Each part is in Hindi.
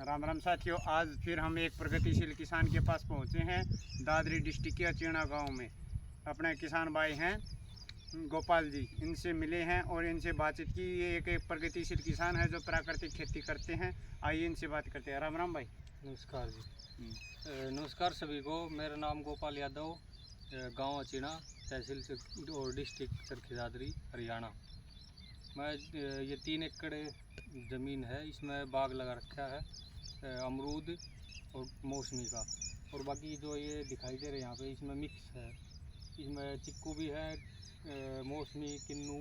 राम राम साथियों, आज फिर हम एक प्रगतिशील किसान के पास पहुंचे हैं। दादरी डिस्ट्रिक्ट के अचीना गांव में अपने किसान भाई हैं गोपाल जी, इनसे मिले हैं और इनसे बातचीत की। ये एक प्रगतिशील किसान है जो प्राकृतिक खेती करते हैं। आइए इनसे बात करते हैं। राम राम भाई। नमस्कार जी। नमस्कार सभी को। मेरा नाम गोपाल यादव, गांव अचीना, तहसील और डिस्ट्रिक्ट चरखी दादरी, हरियाणा। मैं ये 3 एकड़ ज़मीन है, इसमें बाग लगा रखा है अमरूद और मौसमी का। और बाकी जो ये दिखाई दे रहे हैं यहाँ पे, इसमें मिक्स है। इसमें चिक्कू भी है, मौसमी, किन्नू,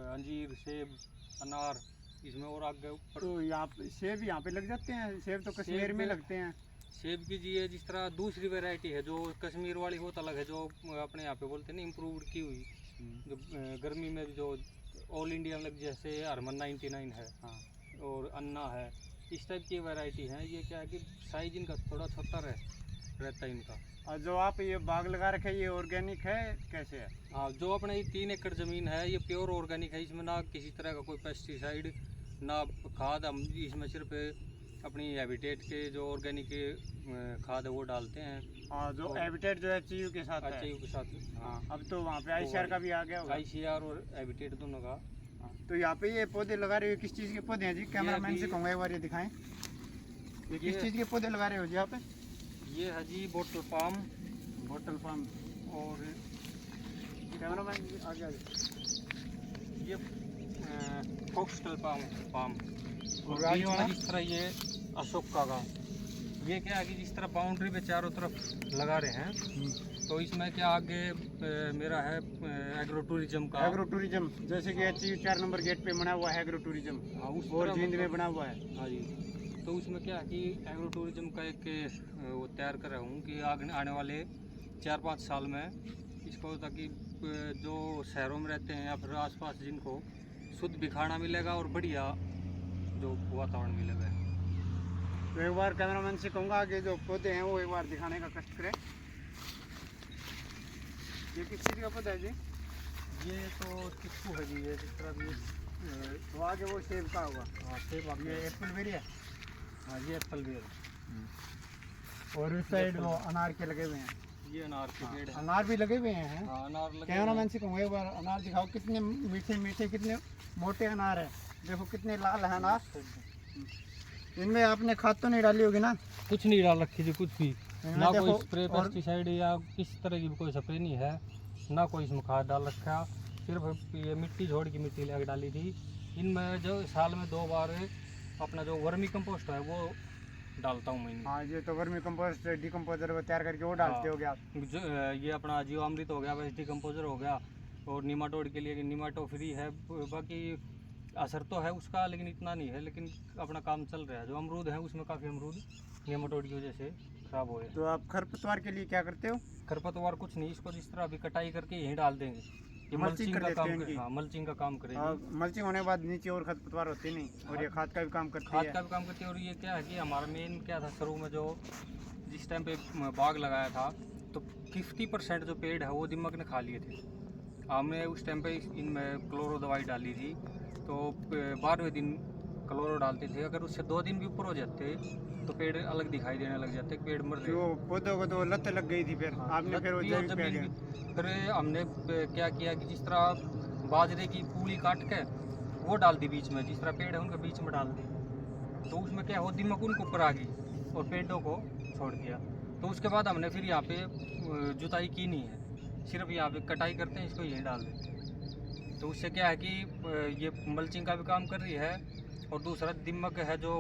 अंजीर, सेब, अनार इसमें। और आगे ऊपर तो यहाँ पे सेब यहाँ पे लग जाते हैं। सेब तो कश्मीर में लगते हैं। सेब की जी, जिस तरह दूसरी वैरायटी है जो कश्मीर वाली, वो अलग है, जो अपने यहाँ पे बोलते हैं ना इम्प्रूव्ड की हुई, जो गर्मी में जो ऑल इंडिया लग, जैसे हरमन 99 है, हाँ, और अन्ना है, इस टाइप की वैरायटी है। ये क्या है कि साइज इनका थोड़ा छोटा रहता है इनका। और जो आप ये बाग लगा रखे हैं, ये ऑर्गेनिक है कैसे है? हाँ, जो अपने ये 3 एकड़ ज़मीन है, ये प्योर ऑर्गेनिक है। इसमें ना किसी तरह का कोई पेस्टिसाइड, ना खाद। हम इसमें सिर्फ अपनी हैबिटेट के जो ऑर्गेनिक खाद है वो डालते हैं। हाँ, जो हैबिटेट जो है एचयू के साथ है। एचयू के साथ। हाँ, अब तो वहाँ पे आईसीआर का भी आ गया होगा। आईसीआर और हैबिटेट दोनों का। हाँ, तो यहाँ पे ये पौधे लगा रहे हो, किस चीज़ के पौधे हैं जी? कैमरामैन से कहूँगा एक बार ये दिखाएं। ये किस चीज़ के पौधे लगा रहे हो जी यहाँ पे? ये है जी बोटल पाम। Bottle palm. और कैमरामैन जी आगे आ जाओ। ये फोक्सटेल पाम। और आगे बीच में वाला? जिस तरह ये अशोका का, ये क्या है कि जिस तरह बाउंड्री पे चारों तरफ लगा रहे हैं, तो इसमें क्या आगे मेरा है एग्रो टूरिज्म का। एग्रो टूरिज्म, जैसे कि एचयू 4 नंबर गेट पे बना हुआ है एग्रो टूरिज्म, हाँ, उस और तरह जींद में मतलब। बना हुआ है। हाँ जी। तो उसमें क्या है कि एग्रो टूरिज्म का एक वो तैयार कर रहा हूँ कि आने वाले 4-5 साल में इसको, ताकि जो शहरों में रहते हैं या फिर आसपास, जिनको शुद्ध भी खाना मिलेगा और बढ़िया जो वातावरण मिलेगा। तो एक बार कैमरामैन से कहूँगा कि जो पौधे हैं वो एक बार दिखाने का कष्ट करें। ये किस चीज़ का पौधा है जी? ये तो चिक्कू है जी, ये जिस तरह भी। तो आगे वो सेब का होगा। हाँ, सेब आगे। ये एप्पल बेरी है। हाँ, ये एप्पल बेर। और उस साइड वो अनार के लगे हुए हैं। ये अनार के पेड़ है। अनार भी लगे हुए हैं। हाँ, अनार लगे। कैमरामैन से कहूँगा एक बार अनार दिखाओ, कितने मीठे मीठे, कितने मोटे अनार है। देखो कितने लाल है अनार। इनमें आपने खाद तो नहीं डाली होगी ना? कुछ नहीं डाल रखी जी, कुछ भी ना। देखो, कोई स्प्रे पेस्टिसाइड या किसी तरह की भी कोई स्प्रे नहीं है, ना कोई इसमें खाद डाल रखा। सिर्फ ये मिट्टी, झोड़ की मिट्टी लगा डाली थी। इनमें जो साल में 2 बार अपना जो वर्मी कंपोस्ट है वो डालता हूँ मैं। हाँ, ये तो वर्मी कंपोस्ट डिकम्पोजर को तैयार करके वो डालते हाँ। हो गया आप। जो ये अपना जीवामृत हो गया, वेस्ट डिकम्पोजर हो गया, और निमाटोड के लिए निमाटो फ्री है। बाकी असर तो है उसका, लेकिन इतना नहीं है। लेकिन अपना काम चल रहा है। जो अमरूद है उसमें काफ़ी अमरूद निमाटोड की वजह से खराब हो गए। तो आप खरपतवार के लिए क्या करते हो? खरपतवार कुछ नहीं, इसको जिस तरह अभी कटाई करके यहीं डाल देंगे। ये मल्चिंग कर का देते हैं काम इनकी। हाँ, मल्चिंग का काम करेगी। मल्चिंग होने के बाद नीचे और खरपतवार होती नहीं, और ये खाद का भी काम करती खाद है। का भी काम करती है। और ये क्या है कि हमारा मेन क्या था, शुरू में जो जिस टाइम पे बाग लगाया था, तो 50% जो पेड़ है वो दीमक ने खा लिए थे। हमने उस टाइम पे इनमें क्लोरो दवाई डाली थी। तो 12वें दिन क्लोरो डालते थे। अगर उससे 2 दिन भी ऊपर हो जाते तो पेड़ अलग दिखाई देने लग जाते, पेड़ मर रहे। जो पौधों को तो लत लग गई थी, फिर हाँ, आपने फिर वो लत्ती और जैविक पे जमीन गया। भी। फिर हमने क्या किया कि जिस तरह बाजरे की पूली काट के वो डाल दी बीच में, जिस तरह पेड़ है उनके बीच में डाल दी। तो उसमें क्या हो, दीमक उनके ऊपर आ गई और पेड़ों को छोड़ दिया। तो उसके बाद हमने फिर यहाँ पे जुताई की नहीं है, सिर्फ यहाँ पे कटाई करते हैं, इसको यहीं डाल देते हैं। तो उससे क्या है कि ये मल्चिंग का भी काम कर रही है, और दूसरा दीमक है जो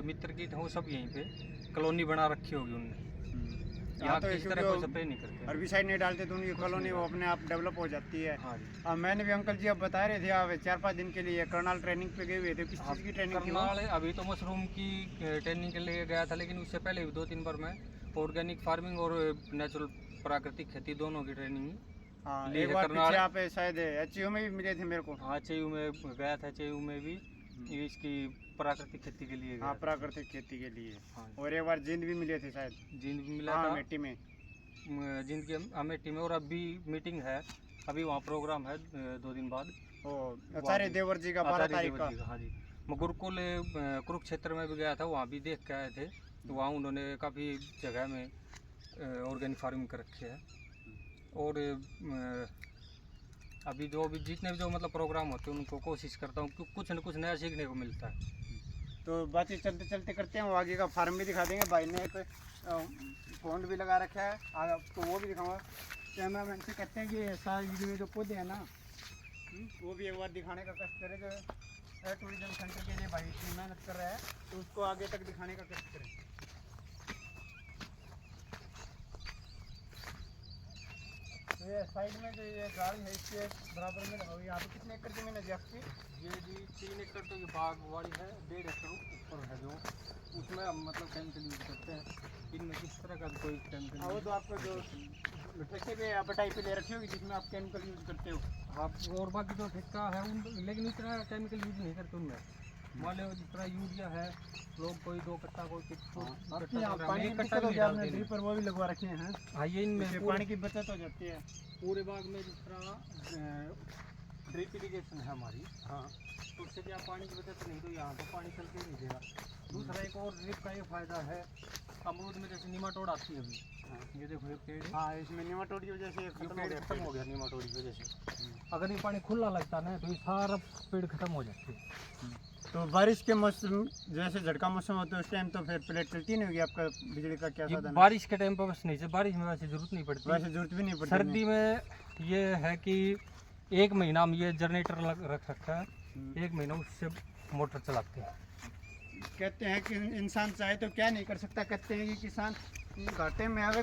मित्र कीट है वो सब यहीं पे कॉलोनी बना रखी होगी उनने। यहाँ तो किसी तरह कोई स्प्रे नहीं करते। हर्बिसाइड नहीं डालते तो उनकी कॉलोनी वो अपने आप डेवलप हो जाती है। हाँ जी। अब मैंने भी अंकल जी अब बता रहे थे, आप 4-5 दिन के लिए करनाल ट्रेनिंग पे गए हुए थे। किस चीज़ की ट्रेनिंग थी वो? करनाल अभी तो मशरूम की ट्रेनिंग के लिए गया था, लेकिन उससे पहले भी 2-3 बार मैं ऑर्गेनिक फार्मिंग और नेचुरल प्राकृतिक खेती दोनों की ट्रेनिंग हाँ, ली एक है। बार करनाल पीछे आप शायद एचयू में भी मिले थे मेरे को। हाँ, चेयू में गया था। चेयू में भी इसकी प्राकृतिक खेती के लिए गया हाँ, था। प्राकृतिक खेती के लिए। हाँ, और एक बार जींद भी मिले थे शायद। जींद भी मिला हाँ, था, मिट्टी में। जींद की अमेठी में। और अभी मीटिंग है, अभी वहाँ प्रोग्राम है 2 दिन बाद। ओ, आचार्य देवर जी का 12 तारीख का। हाँ जी। मैं गुरुकुल कुरुक्षेत्र में भी गया था, वहाँ भी देख के आए थे। तो वहाँ उन्होंने काफ़ी जगह में ऑर्गेनिक फार्मिंग कर रखे है। और अभी जितने भी मतलब प्रोग्राम होते हैं उनको कोशिश करता हूँ कि कुछ न कुछ नया सीखने को मिलता है। तो बातें चलते चलते करते हैं, वो आगे का फार्म भी दिखा देंगे। भाई ने एक पॉन्ड भी लगा रखा है, आपको वो भी दिखाऊंगा। कैमरा मैन से कहते हैं कि ऐसा में जो पौधे हैं ना, वो भी एक बार दिखाने का कष्ट करें। जो टूरिज्म सेंटर के लिए भाई इतनी मेहनत कर रहा है, तो उसको आगे तक दिखाने का कष्ट करें। तो ये साइड में जो ये गाड़ी है इसके बराबर में लगा हुई। यहाँ पे कितने एकड़ जमीन है जी आपकी? ये जी 3 एकड़ तो ये बागवानी है, 1.5 एकड़ ऊपर है जो, उसमें हम मतलब केमिकल यूज करते हैं। इनमें किस तरह का कोई केमिकल? हाँ, वो तो आपको जो ठेके पे बटाई पे ले रखी होगी जिसमें आप केमिकल यूज करते हो। आप और बाकी जो ठेका है उन, लेकिन इतना केमिकल यूज नहीं करते उनमें। मान लो जिस तरह यूरिया है, लोग कोई 2 कट्टा कोई पानी एक की कट्टा बचत हो भी जाए, डालते आपने नहीं। ड्रिपर वो भी लगवा रखे हैं। हाँ, ये इनमें इससे पानी की बचत हो जाती है। पूरे बाग में जिस तरह ड्रिप इरीगेशन है हमारी, हाँ, तो उससे क्या पानी की बचत नहीं, तो यहाँ तो पानी चल के ही नहीं देगा। दूसरा एक और ड्रिप का ये फ़ायदा है, अमरूद में जैसे निमाटोड आती है अभी, ये देखो ये पेड़, हाँ, इसमें निमाटोड की वजह से खत्म हो गया निमाटोड की वजह से। अगर ये पानी खुला लगता ना तो ये सारा पेड़ खत्म हो जाते हैं। तो बारिश के मौसम जैसे झटका मौसम होता है उस टाइम तो फिर प्लेट चलती नहीं होगी। आपका बिजली का क्या साधन है? बारिश के टाइम पर बस नहीं, बारिश में वैसे ज़रूरत नहीं पड़ती, वैसे जरूरत भी नहीं पड़ती। सर्दी में ये है कि 1 महीना हम ये जनरेटर रख रखा है, 1 महीना उससे मोटर चलाते हैं। कहते हैं कि इंसान चाहे तो क्या नहीं कर सकता। कहते हैं कि किसान घाटे में अगर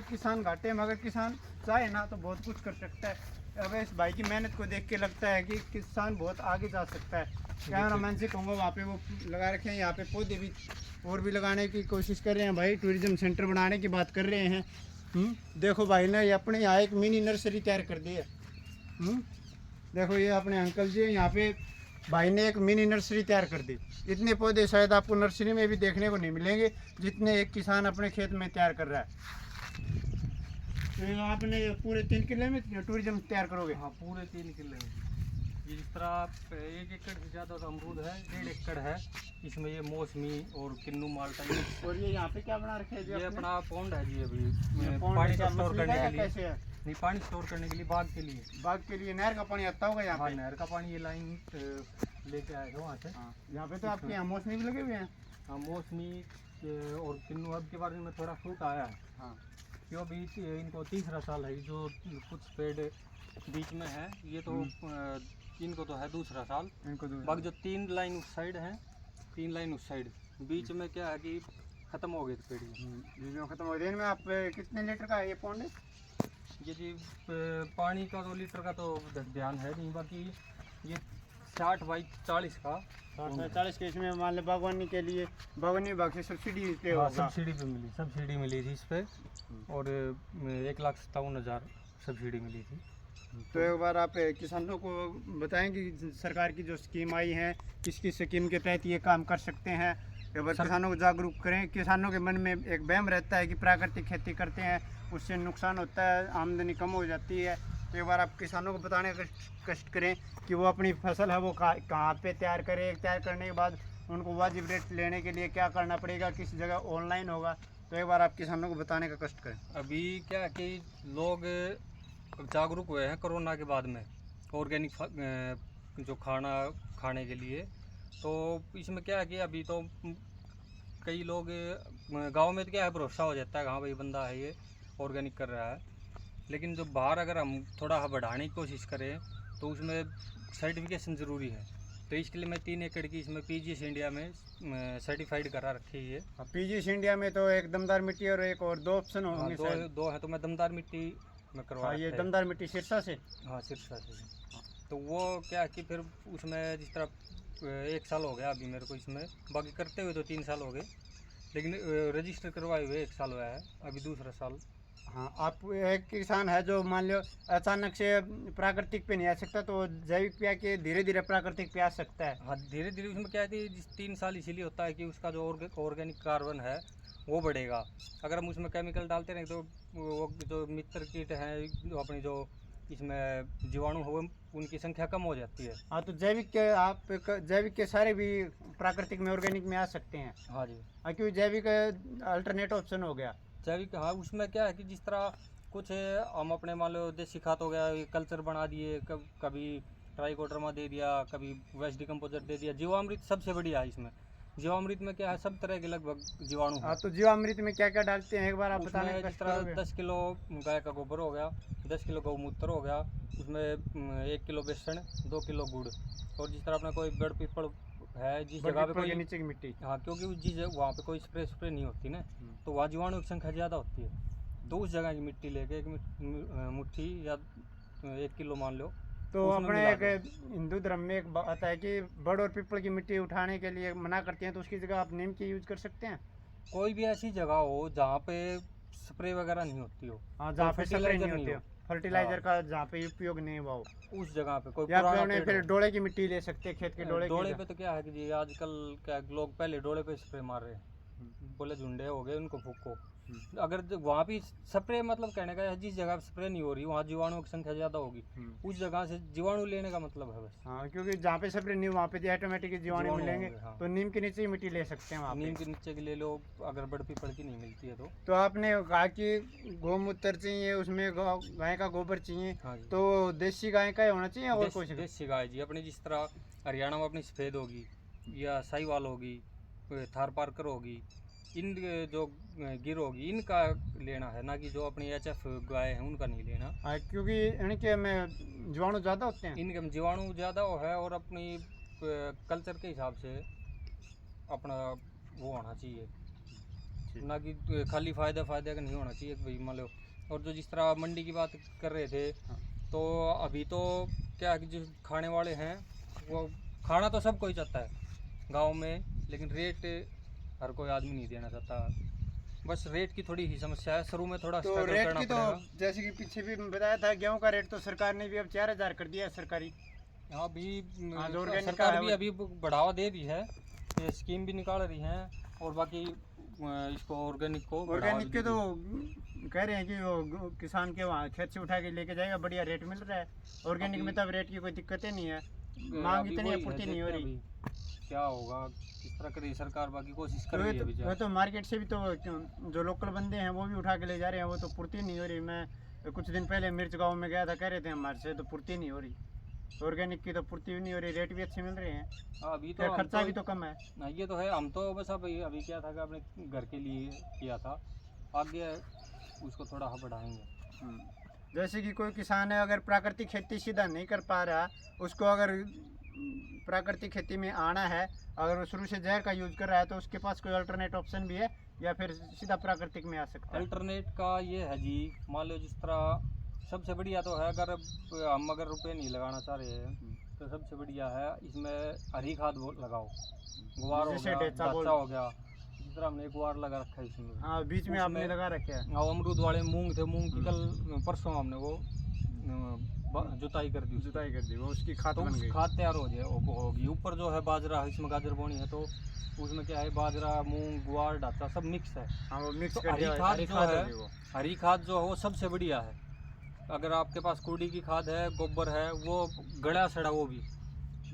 किसान चाहे ना तो बहुत कुछ कर सकता है। अब इस भाई की मेहनत को देख के लगता है कि किसान बहुत आगे जा सकता है। कैमरा मैन से कहूँगा, वहाँ पे वो लगा रखे हैं, यहाँ पे पौधे भी और भी लगाने की कोशिश कर रहे हैं। भाई टूरिज्म सेंटर बनाने की बात कर रहे हैं। देखो भाई ने अपने यहाँ एक मिनी नर्सरी तैयार कर दी है। देखो ये अपने अंकल जी, यहाँ पे भाई ने एक मिनी नर्सरी तैयार कर दी। इतने पौधे शायद आपको नर्सरी में भी देखने को नहीं मिलेंगे जितने एक किसान अपने खेत में तैयार कर रहा है। तो आपने पूरे 3 किले में टूरिज्म तैयार करोगे? हाँ, पूरे 3 किले में। ये जिस तरह 1 एकड़ से ज़्यादा तो अमरूद है, 1.5 एकड़ है, इसमें ये मौसमी और किन्नू माल्टा। और ये यहाँ पे क्या बना रखे हैं? ये अपना पॉन्ड है जी, अभी पानी को स्टोर करने के लिए। कैसे है? नहीं, पानी स्टोर करने के लिए, बाग के लिए नहर का पानी आता होगा यहाँ पे? नहर का पानी ये लाइन लेके आए हो वहाँ से। यहाँ पे तो आपके यहाँ मौसमी भी लगे हुए हैं। हाँ, मौसमी और किन्नू अब के बारे में थोड़ा फ्रूट आया है। हाँ, क्यों अभी इनको 3रा साल है, जो कुछ पेड़ बीच में है ये तो इनको तो है 2रा साल। इनको बाकी जो 3 लाइन उस साइड है, 3 लाइन उस साइड, बीच में क्या है कि ख़त्म हो गए थे पेड़। बीच में खत्म हो गए। में आप कितने लीटर का है ये पौंड? ये जी पानी का 2 लीटर का तो ध्यान है नहीं, बाकी ये 60 बाई 40 का 40 के। इसमें मान लो बागवानी के लिए बागवानी विभाग से सब्सिडी पे होगा। सब्सिडी मिली थी इस पे, और 1,57,000 सब्सिडी मिली थी। तो एक बार आप किसानों को बताएं कि सरकार की जो स्कीम आई है, किस किस स्कीम के तहत ये काम कर सकते हैं। एक बार किसानों को जागरूक करें। किसानों के मन में एक वहम रहता है कि प्राकृतिक खेती करते हैं उससे नुकसान होता है, आमदनी कम हो जाती है। तो एक बार आप किसानों को बताने का कष्ट करें कि वो अपनी फसल है वो कहाँ पे तैयार करें। तैयार करने के बाद उनको वाजिब रेट लेने के लिए क्या करना पड़ेगा, किस जगह ऑनलाइन होगा। तो एक बार आप किसानों को बताने का कष्ट करें। अभी क्या कि लोग जागरूक हुए हैं कोरोना के बाद में ऑर्गेनिक जो खाने के लिए। तो इसमें क्या है कि अभी तो कई लोग गांव में तो क्या है, भरोसा हो जाता है, हाँ भाई बंदा है ये ऑर्गेनिक कर रहा है। लेकिन जो बाहर अगर हम थोड़ा बढ़ाने की कोशिश करें तो उसमें सर्टिफिकेशन ज़रूरी है। तो इसके लिए मैं 3 एकड़ की इसमें पीजीएस इंडिया में सर्टिफाइड करा रखी है। पीजीएस इंडिया में तो एक दमदार मिट्टी और एक और 2 ऑप्शन होंगे। दो है, तो मैं दमदार मिट्टी में करवा। ये दमदार मिट्टी सिरसा से। हाँ, सिरसा से। तो वो क्या कि फिर उसमें जिस तरह 1 साल हो गया अभी मेरे को इसमें, बाकी करते हुए तो 3 साल हो गए, लेकिन रजिस्टर करवाए हुए 1 साल हुआ है, अभी 2रा साल। हाँ, आप एक किसान है जो मान लो अचानक से प्राकृतिक पे नहीं आ सकता, तो जैविक पे आके धीरे धीरे प्राकृतिक पे आ सकता है। हाँ, धीरे धीरे उसमें क्या है, 3 साल इसीलिए होता है कि उसका जो ऑर्गेनिक कार्बन है वो बढ़ेगा। अगर हम उसमें केमिकल डालते रहें तो वो जो मित्र कीट हैं, जो अपनी जो इसमें जीवाणु हो उनकी संख्या कम हो जाती है। हाँ, तो जैविक के सारे भी प्राकृतिक में ऑर्गेनिक में आ सकते हैं। हाँ जी, हाँ, क्योंकि जैविक अल्टरनेट ऑप्शन हो गया। जैविक, हाँ उसमें क्या है कि जिस तरह कुछ हम अपने मान लो देसी खाद हो गया, ये कल्चर बना दिए, कभी ट्राइकोडर्मा दे दिया, कभी वेस्ट डिकम्पोजर दे दिया। जीवामृत सबसे बढ़िया है इसमें। जीवामृत में क्या है, सब तरह के लगभग जीवाणु हैं। हाँ, तो जीवामृत में क्या क्या डालते हैं एक बार आप बताने उसमें की जिस कोशिश तरह करोगे? 10 किलो गाय का गोबर हो गया, 10 किलो गौमूत्र हो गया, उसमें 1 किलो बेसन, 2 किलो गुड़। और जिस तरह अपना कोई बड़ पीपल है जिस जगह पे पीपल के कोई, नीचे की मिट्टी। हाँ क्योंकि जिस वहाँ पे कोई स्प्रे नहीं होती ना, तो वहाँ जीवाणु की संख्या ज़्यादा होती है। तो उस जगह की मिट्टी लेके एक मुट्ठी या 1 किलो मान लो, तो उसमें अपने मिला एक हिंदू धर्म में एक बात है कि बड़ और पीपल की मिट्टी उठाने के लिए मना करते हैं, तो उसकी जगह आप नीम की यूज कर सकते हैं। कोई भी ऐसी जगह हो जहाँ पे स्प्रे वगैरह नहीं होती हो, हाँ, जहाँ पे स्प्रे नहीं fertilizer होते नहीं हो, फर्टिलाइजर हाँ। का जहाँ पे उपयोग नहीं हुआ हो, उस जगह पे कोई या पुराना फिर पेड़ फिर हो। डोले की मिट्टी ले सकते हैं, खेत के डोले पे तो क्या है कि जी आजकल क्या लोग पहले डोले पे स्प्रे मार रहे हैं, बोले झुंडे हो गए उनको फूको। अगर वहाँ भी स्प्रे, मतलब कहने का है जिस जगह स्प्रे नहीं हो रही वहाँ जीवाणुओं की संख्या ज़्यादा होगी, उस जगह से जीवाणु लेने का मतलब है बस। हाँ, क्योंकि जहाँ पे स्प्रे नहीं वहाँ पे ऑटोमेटिक जीवाणु मिलेंगे। होंगे, हाँ। तो नीम के नीचे ही मिट्टी ले सकते हैं वहाँ नीम पे। के नीचे की ले लो, अगर बड़ पीपल की नहीं मिलती है तो आपने कहा कि गौमूत्र चाहिए, उसमें गाय का गोबर चाहिए, हाँ जी। तो देसी गाय का ही होना चाहिए और कुछ? देसी गाय जी अपनी, जिस तरह हरियाणा में अपनी सफ़ेद होगी या साहिवाल होगी, थार पारकर होगी, इन जो गिर होगी इनका लेना है, ना कि जो अपनी HF गाय है उनका नहीं लेना। हाँ, क्योंकि इनके में जीवाणु ज़्यादा होते हैं। इनके में जीवाणु ज़्यादा है और अपनी कल्चर के हिसाब से अपना वो होना चाहिए, ना कि खाली फ़ायदा का नहीं होना चाहिए भाई मान लो। और जो जिस तरह मंडी की बात कर रहे थे, तो अभी तो क्या है कि जो खाने वाले हैं वो खाना तो सब कोई चाहता है गांव में, लेकिन रेट हर कोई आदमी नहीं देना चाहता। बस रेट की थोड़ी ही समस्या है, शुरू में थोड़ा तो स्ट्रगल रेट करना की तो पड़ेगा। जैसे कि पीछे भी बताया था, गेहूं का रेट तो सरकार ने भी अब 4000 कर दिया है सरकारी। हाँ, अभी हाँ, जो organic का सरकार है भी वो- अभी बढ़ावा दे दी है, ये स्कीम भी निकाल रही है, और बाकी इसको ऑर्गेनिक को बढ़ावा ऑर्गेनिक भी के दे तो कह रहे हैं कि वो किसान के वहाँ खेत से उठा के लेके जाएगा, बढ़िया रेट मिल रहा है। ऑर्गेनिक में तब रेट की कोई दिक्कत ही नहीं है, दी। मांग अभी इतनी वही है, आपूर्ति नहीं हो देखते हैं रही। अभी क्या होगा, किस तरह करी सरकार, बाकी कोशिश कर तो रही है अभी वो तो मार्केट से भी तो जो लोकल बंदे हैं वो भी उठा के ले जा रहे हैं, वो तो पूर्ति नहीं हो रही। मैं कुछ दिन पहले मिर्च गाँव में गया था, कह रहे थे हमारे से तो पूर्ति नहीं हो रही, ऑर्गेनिक की तो पूर्ति भी नहीं हो रही, रेट भी अच्छे मिल रहे हैं, अभी तो फिर खर्चा भी तो कम है। ना, ये तो है। हम तो बस अभी क्या था कि अपने घर के लिए किया था, आगे उसको थोड़ा बढ़ाएंगे। जैसे कि कोई किसान है, अगर प्राकृतिक खेती सीधा नहीं कर पा रहा, उसको अगर प्राकृतिक खेती में आना है, अगर वो शुरू से जहर का यूज कर रहा है, तो उसके पास कोई अल्टरनेट ऑप्शन भी है या फिर सीधा प्राकृतिक में आ सकता है? अल्टरनेट का ये है जी, मान लो जिस तरह सबसे बढ़िया तो है, अगर हम रुपये नहीं लगाना चाह रहे हैं तो सबसे बढ़िया है इसमें हरी खाद लगाओ। गुवार हो जैसे गया, डेचा ढांचा हो गया, जिस तरह हमने गुवार लगा रखा है इसमें। हाँ, बीच में आपने लगा रखे है। और अमरूद वाले मूंग थे, मूंग की कल परसों हमने वो जुताई कर दी, जुताई कर दी, वो उसकी खाद तो बन गई। खाद तैयार हो जाए होगी। ऊपर जो है बाजरा, इसमें गाजर बोनी है, तो उसमें क्या है, बाजरा, मूंग, गुवार, ढांचा सब मिक्स है। हाँ, वो मिक्स तो कर दिया, हरी खाद हरी जो खाद है, होगी वो। हरी खाद जो है वो सबसे बढ़िया है। अगर आपके पास कुड़ी की खाद है, गोबर है, वो गड़ा सड़ा, वो भी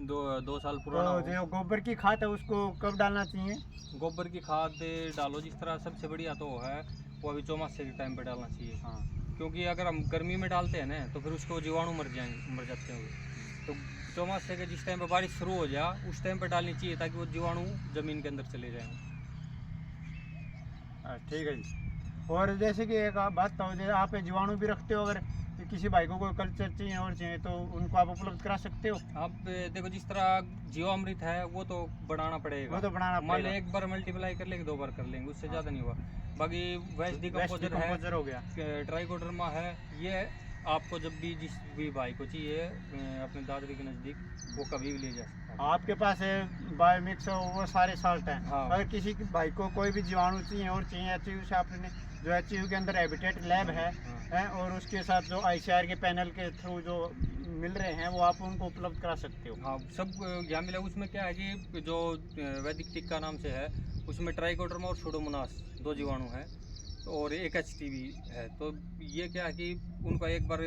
2 साल पुराना तो हो। जो गोबर की खाद है उसको कब डालना चाहिए? गोबर की खाद डालो, जिस तरह सबसे बढ़िया तो है वो अभी चौमासे के टाइम पे डालना चाहिए। हाँ, क्योंकि अगर हम गर्मी में डालते हैं ना तो फिर उसको जीवाणु मर जाते हैं वो। तो चौमासे के जिस टाइम पे बारिश शुरू हो जाए उस टाइम पे डालनी चाहिए, ताकि वो जीवाणु ज़मीन के अंदर चले जाएँ। ठीक है जी। और जैसे कि एक आप बात बताओ, जैसे आप जीवाणु भी रखते हो, अगर किसी भाई को कोई कल्चर चाहिए और चाहिए तो उनको आप उपलब्ध करा सकते हो? आप देखो, जिस तरह जीवामृत है वो तो बनाना पड़ेगा, वो तो बनाना मान लो पड़ेगा। 1 बार मल्टीप्लाई कर लेंगे, 2 बार कर लेंगे, उससे ज़्यादा नहीं हुआ। बाकी वेस्ट डिकम्पोजर है, डिकम्पोजर हो गया। ट्राइकोडर्मा है, ये आपको जब भी जिस भी भाई को चाहिए अपने दादरी के नज़दीक, वो कभी भी ले जा सकता है। आपके पास है बायोमिक्स, वो सारे साल्ट हैं। हाँ। अगर किसी भाई को कोई भी जीवाणु चाहिए और चाहिए, HU से आपने जो HU के अंदर हैबिटेट लैब है, और उसके साथ जो ICAR के पैनल के थ्रू जो मिल रहे हैं, वो आप उनको उपलब्ध करा सकते हो। हाँ, सब यहाँ मिला। उसमें क्या है कि जो वैदिक टिक्का नाम से है, उसमें ट्राइकोडर्मा और सुडोमोनास 2 जीवाणु हैं, और एक HTV है। तो ये क्या है कि उनको एक बार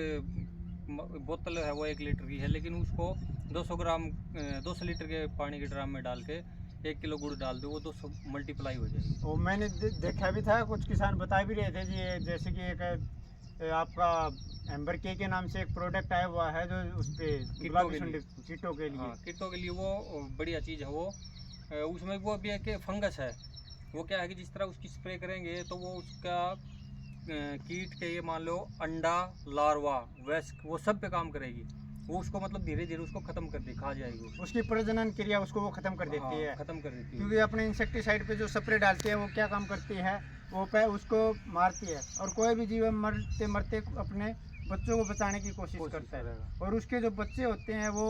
बोतल है वो 1 लीटर की है, लेकिन उसको 200 लीटर के पानी के ड्राम में डाल के 1 किलो गुड़ डाल दो, वो 200 मल्टीप्लाई हो जाएगी। वो मैंने देखा भी था, कुछ किसान बता भी रहे थे जी, जैसे कि एक आपका एम्बर के नाम से एक प्रोडक्ट आया हुआ है जो उस पर कीटों के लिए, हाँ, कीटों के लिए वो बढ़िया चीज़ है वो। उसमें वो भी है कि फंगस है, वो क्या है कि जिस तरह उसकी स्प्रे करेंगे तो वो उसका कीट के, ये मान लो अंडा, लार्वा, वयस्क, वो सब पे काम करेगी। वो उसको मतलब धीरे धीरे उसको खत्म कर दे, खा जाएगी, उसकी प्रजनन क्रिया उसको वो खत्म कर देती है, खत्म कर देती है। क्योंकि अपने इंसेक्टिसाइड पे जो स्प्रे डालते हैं वो क्या काम करती है, वो पे उसको मारती है, और कोई भी जीव मरते मरते अपने बच्चों को बचाने की कोशिश करता है, और उसके जो बच्चे होते हैं वो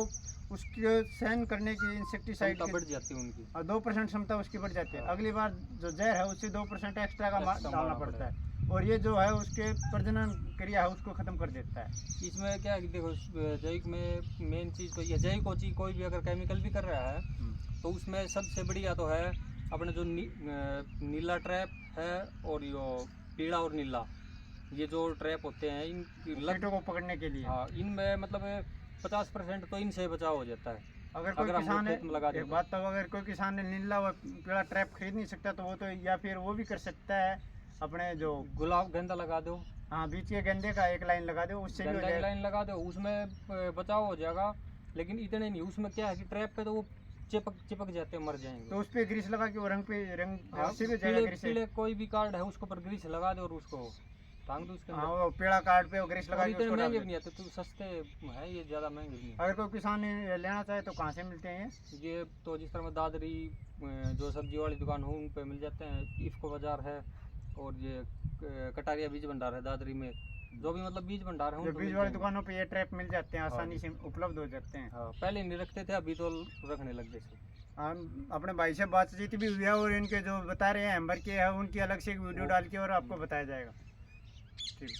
उसके सहन करने की इंसेक्टिसाइड बढ़ जाती है उनकी, और 2% क्षमता उसकी बढ़ जाती है। अगली बार जो जहर है उससे 2% एक्स्ट्रा का डालना पड़ता है, और ये जो है उसके प्रजनन क्रिया है उसको खत्म कर देता है। इसमें क्या है कि देखो, जैविक में मेन चीज़ तो ये, जैविक कोई भी अगर केमिकल भी कर रहा है तो उसमें सबसे बढ़िया तो है अपने जो नीला ट्रैप है, और यो पीला और नीला, ये जो ट्रैप होते हैं इन कीटों को पकड़ने के लिए। हाँ, इनमें मतलब 50% तो इनसे बचाव हो जाता है। अगर कोई किसान है, एक बात तो, अगर कोई किसान ने नीला व पीला ट्रैप खरीद नहीं सकता तो वो तो, या फिर वो भी कर सकता है, अपने जो गुलाब गेंदा लगा दो, हाँ, बीच के गेंदे का एक लाइन लगा दो, उससे भी हो जाएगा। लाइन लगा दो, उसमें बचाव हो जाएगा। लेकिन इतने नहीं, उसमें क्या है कि ट्रैप पे तो वो चिपक जाते हैं, मर जाएंगे। तो उस पे ग्रीस लगा के वो रंग पीले कोई भी कार्ड है उसके ऊपर ग्रीस लगा दो और उसको टांग दो उसके अंदर। हाँ, वो पीला कार्ड पे वो ग्रीस लगा के इतने महंगे भी नहीं आते, तो सस्ते हैं ये, ज़्यादा महंगे भी नहीं। अगर कोई किसान लेना चाहे तो कहाँ से मिलते हैं ये तो जिस तरह में दादरी जो सब्जी वाली दुकान हो उन पे मिल जाते हैं, इफ्को बाजार है, और ये कटारिया बीज भंडार है दादरी में, जो भी मतलब बीज भंडार है, बीज वाली दुकानों पे ये ट्रैप मिल जाते हैं, आसानी से उपलब्ध हो जाते हैं। हाँ, पहले नहीं रखते थे, अभी तो रखने लग गए। हम अपने भाई से बातचीत भी हुई है, और इनके जो बता रहे हैं एम्बर के है उनकी अलग से एक वीडियो डाल के और आपको बताया जाएगा। ठीक।